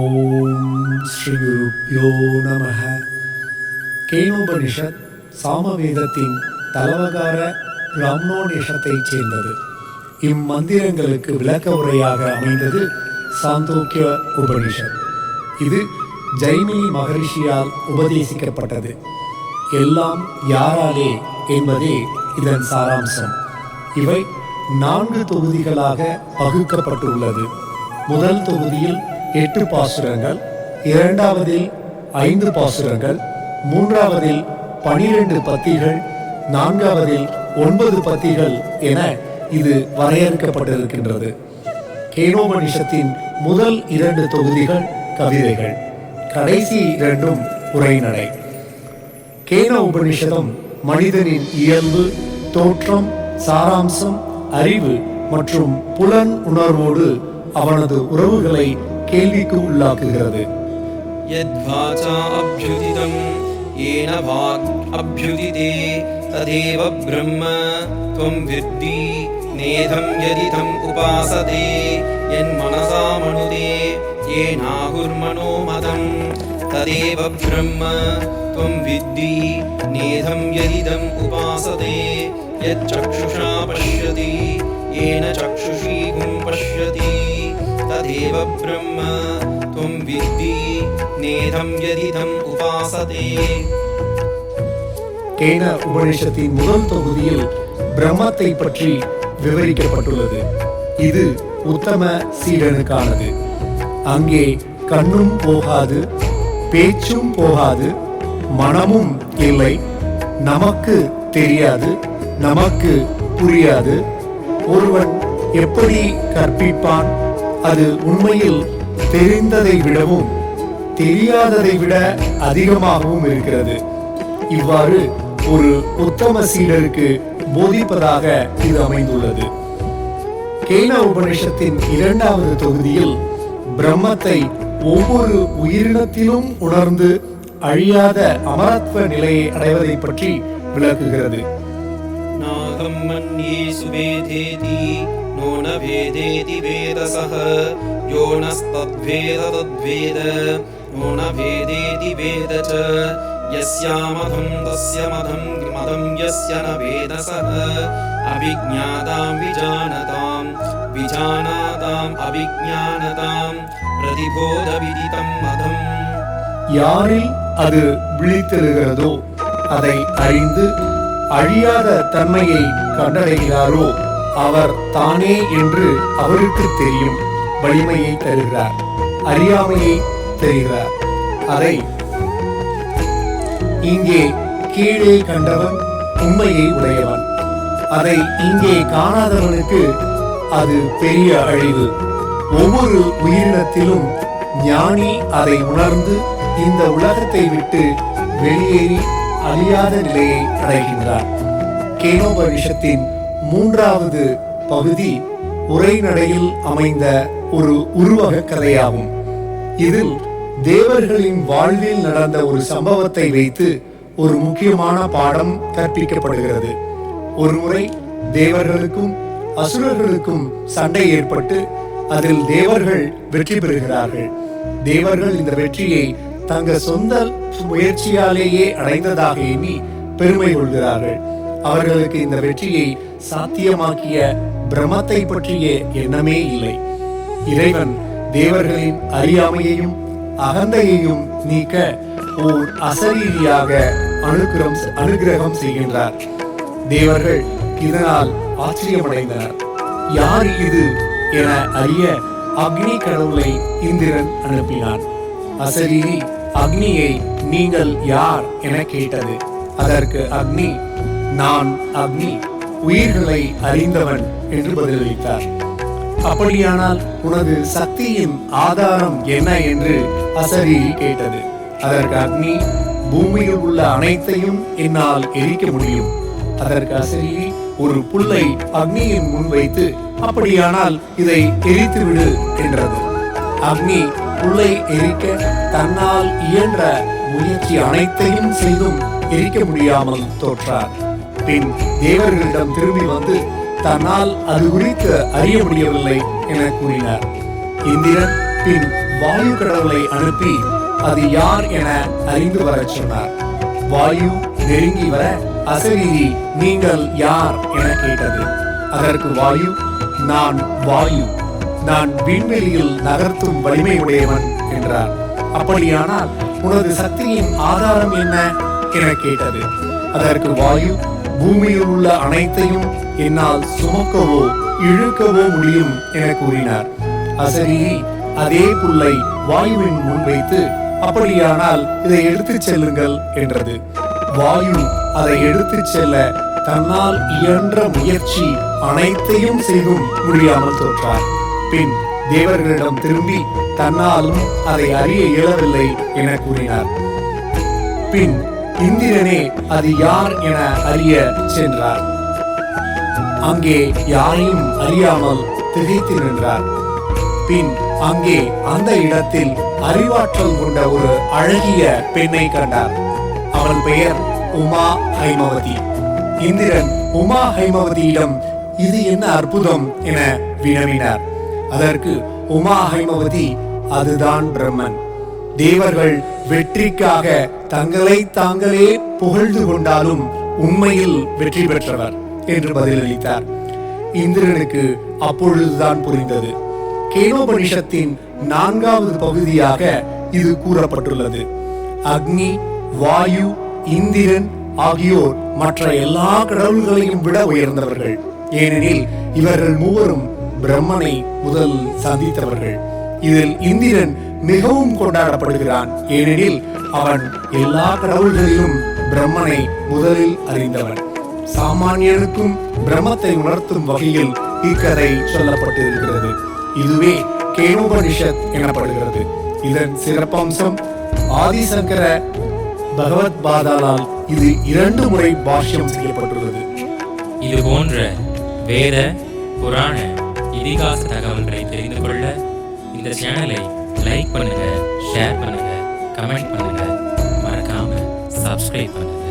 ஓம் ஸ்ரீ குருப்யோ நமः. கேனோபனிஷத் சாமவேதத்தின் தலவகார பிராமணோநிஷத்தைச் சேர்ந்தது. இம்மந்திரங்களுக்கு விளக்க உரையாக அமைந்தது சாந்தோக்கிய உபனிஷத். இது ஜைமினி மகரிஷியால் உபதேசிக்கப்பட்டது. எல்லாம் யாராலே என்பதே இதன் சாராம்சம். இவை 4 தொகுதிகளாக பகுக்கப்பட்டுள்ளது. முதல் தொகுதியில் 8 பாசுரங்கள், இரண்டாவதில் 5 பாசுரங்கள், மூன்றாவதில் 12 பத்திகள், நான்காவதில் 9 பத்திகள் என இது வரையறுக்கப்பட்டிருக்கின்றது. கேனோபனிஷத்தின் முதல் 2 தொகுதிகள் கவிதைகள், கடைசி 2 உரைநடை. கேன உபனிஷதம் மனிதனின் இயல்பு, தோற்றம், சாராம்சம், அறிவு மற்றும் புலன் உணர்வோடு அவனது உறவுகளை கேள்விக்கு உள்ளாக்குகிறது. யத்வாசா அப்யுதிதம் ஏன வாக் அப்யுதிதே ததேவ பிரம்ம த்வம் வித்தி நேதம் யதிதம் உபாசதே யன் மனசா மனுதே ஏனாகுர்மனோ மதம் ததேவ பிரம்ம த்வம் வித்தி நேதம் யதிதம் உபாசதே யத் சக்ஷுஷா பஷ்யதி ஏன சக்ஷுஷீ கும் பஷ்யதி ததேவ பிரம்ம த்வம் வித்தி நேதம் யதிதம் உபாசதே. கேன உபனிஷத்தின் முதல் தொகுதியில் பிரம்மத்தை பற்றி விவரிக்கப்பட்டுள்ளது. இது உத்தம சீடனுக்கானது. அங்கே கண்ணும் போகாது, பேச்சும் போகாது, மனமும் இல்லை, நமக்கு தெரியாது, நமக்கு புரியாது. ஒருவன் எப்படி கற்பிப்பான்? அது உண்மையில் தெரிந்ததை விடவும் தெரியாததை விட அதிகமாகவும் இருக்கிறது. இவ்வாறு ஒரு உத்தம சீடருக்கு போதிப்பதாக இது அமைந்துள்ளது. கேன உபனிஷத்தின் 2வது தொகுதியில் பிரம்மத்தை ஒவ்வொரு உயிரினத்திலும் உணர்ந்து அழியாத அமரத்வ நிலையை அடைவதை பற்றி விளக்குகிறது. நாகம் மன்யே சுவேதேதி நோன வேதேதி வேதசஹ யோனஸ்தத்வேத தத்வேத நோன வேதேதி வேதச யஸ்யாமதம் தஸ்ய மதம் மதம் யஸ்ய ந வேதசஹ அவிஜ்ஞாதாம் விஜானதாம் விஜானாதாம் அவிஜ்ஞானதாம் பிரதிபோத விதிதம் மதம். யாரில் அது விழித்தெழுகிறதோ அதை அறிந்து அழியாத தன்மையை கண்டடைகிறாரோ அவர் தானே என்று அவருக்கு தெரியும். வலிமையை தருகிறார், அறியாமையை தருகிறார். அதை இங்கே கீழே கண்டவன் உண்மையை உடையவன். அதை இங்கே காணாதவனுக்கு அது பெரிய அழிவு. ஒவ்வொரு உயிரினத்திலும் ஞானி அதை உணர்ந்து இந்த உலகத்தை விட்டு வெளியேறி அழியாத நிலையை அடைகின்றார். கேனோபனிஷத்தின் 3வது பகுதி உரைநடையில் அமைந்த ஒரு உருவக கதையாகும். இதில் தேவர்களின் வாழ்வில் நடந்த ஒரு சம்பவத்தை வைத்து ஒரு முக்கியமான பாடம் கற்பிக்கப்படுகிறது. ஒருமுறை தேவர்களுக்கும் அசுரர்களுக்கும் சண்டை ஏற்பட்டு அதில் தேவர்கள் வெற்றி பெறுகிறார்கள். தேவர்கள் இந்த வெற்றியை தங்கள் சொந்த முயற்சியாலேயே அடைந்ததாக எண்ணி பெருமை கொள்கிறார்கள். அவர்களுக்கு இந்த வெற்றியை சாத்தியமாக்கிய பிரம்மத்தை பற்றிய எண்ணமே இல்லை. இறைவன் தேவர்களின் அறியாமையையும் அகந்தையையும் நீக்க ஓர் அசரீரியாக அனுகிரகம் செய்கின்றார். தேவர்கள் இதனால் ஆச்சரியமடைந்தனர். யார் இது என அறிய அக்னி கடவுளை இந்திரன் அனுப்பினான். அசரீரி அக்னியை நீங்கள் யார் என கேட்டது. அதற்கு அக்னி, நான் அக்னி, உயிர்களை அறிந்தவன் என்று பதிலளித்தார். அப்படியானால் உனது சக்தியின் ஆதாரம் என்ன என்று அசரீரி கேட்டது. அதற்கு அக்னி, பூமியில் உள்ள அனைத்தையும் என்னால் எரிக்க முடியும். அதற்கு அசரீரி ஒரு புல்லை அக்னியின் முன் வைத்து, அப்படியானால் இதை எரித்துவிடு என்றது. அக்னி புல்லை எரிக்க தன்னால் இயன்ற முயற்சி அனைத்தையும் செய்தும் எரிக்க முடியாமல் தோற்றார். பின் தேவர்களிடம் திரும்பி வந்து தன்னால் அது குறித்து அறிய முடியவில்லை என கூறினார். இந்திரன் பின் வாயு கடவுளை அனுப்பி அது யார் என அறிந்து வரச் சொன்னார். வாயு நெருங்கி வர அசரீரி நீங்கள் யார் என கேட்டது. அதற்கு வாயு, நான் வாயு, நான் விண்வெளியில் நகர்த்தும் வலிமை உடையவன் என்றார். அப்படியானால் உனது சக்தியின் ஆதாரம் என்ன என கேட்டது. அதற்கு வாயு, பூமியில் உள்ள அனைத்தையும் என்னால் சுமக்கவோ இழுக்கவோ முடியும் என கூறினார். அசரீரி அதே புல்லை வாயுவின் முன் வைத்து, அப்படியானால் இதை எடுத்துச் செல்லுங்கள் என்றது. வாயு அதை எடுத்துச் செல்ல தன்னால் இயன்ற முயற்சி அனைத்தையும் செய்தும் முடியாமல் தோற்றார். பின் தேவர்களிடம் திரும்பி தன்னாலும் அதை அறிய இயலவில்லை என கூறினார். பின் இந்திரனே அது யார் என அறிய சென்றார். அங்கே யாரையும் அறியாமல் திகைத்து நின்றார். பின் அங்கே அந்த இடத்தில் அறிவாற்றல் கொண்ட ஒரு அழகிய பெண்ணை கண்டார். அவள் பெயர் உமா ஹைமவதி. இந்திரன் உமா ஹைமவதியிடம் இது என்ன அற்புதம் என வினவினார். அதற்கு உமா ஹைமவதி, அதுதான் பிரம்மன். தேவர்கள் வெற்றிக்காக தங்களை தாங்களே புகழ்ந்து கொண்டாலும் உண்மையில் வெற்றி பெற்றவர் என்று பதிலளித்தார். இந்திரனுக்கு அப்பொழுதுதான் புரிந்தது. கேனோபனிஷத்தின் 4வது பகுதியாக இது கூறப்பட்டுள்ளது. அக்னி, வாயு, இந்திரன் ஆகியோர் மற்ற எல்லா கடவுள்களையும் விட உயர்ந்தவர்கள். ஏனெனில் இவர்கள் மூவரும் பிரம்மனை முதல் சந்தித்தவர்கள். இதில் இந்திரன் மிகவும் கொண்டாடப்படுகிறான். ஏனெனில் அவன் எல்லா கடவுள்களிலும் பிரம்மனை முதலில் அறிந்தவன். சாமானியனுக்கும் பிரம்மத்தை உணர்த்தும் வகையில் இக்கதை சொல்லப்பட்டிருக்கிறது. இதுவே கேனோபனிஷத் எனப்படுகிறது. இதன் சிறப்பம்சம் ஆதிசங்கர பகவத் பாதாளால் இது 2 முறை பாஷ்யம் செய்யப்பட்டுள்ளது. இது போன்ற வேத, புராண, இதிகாச தகவல்களை தெரிந்து கொள்ள இந்த சேனலை லைக் பண்ணுங்க, ஷேர் பண்ணுங்க, கமெண்ட் பண்ணுங்க, மறக்காம சப்ஸ்கிரைப் பண்ணுங்க.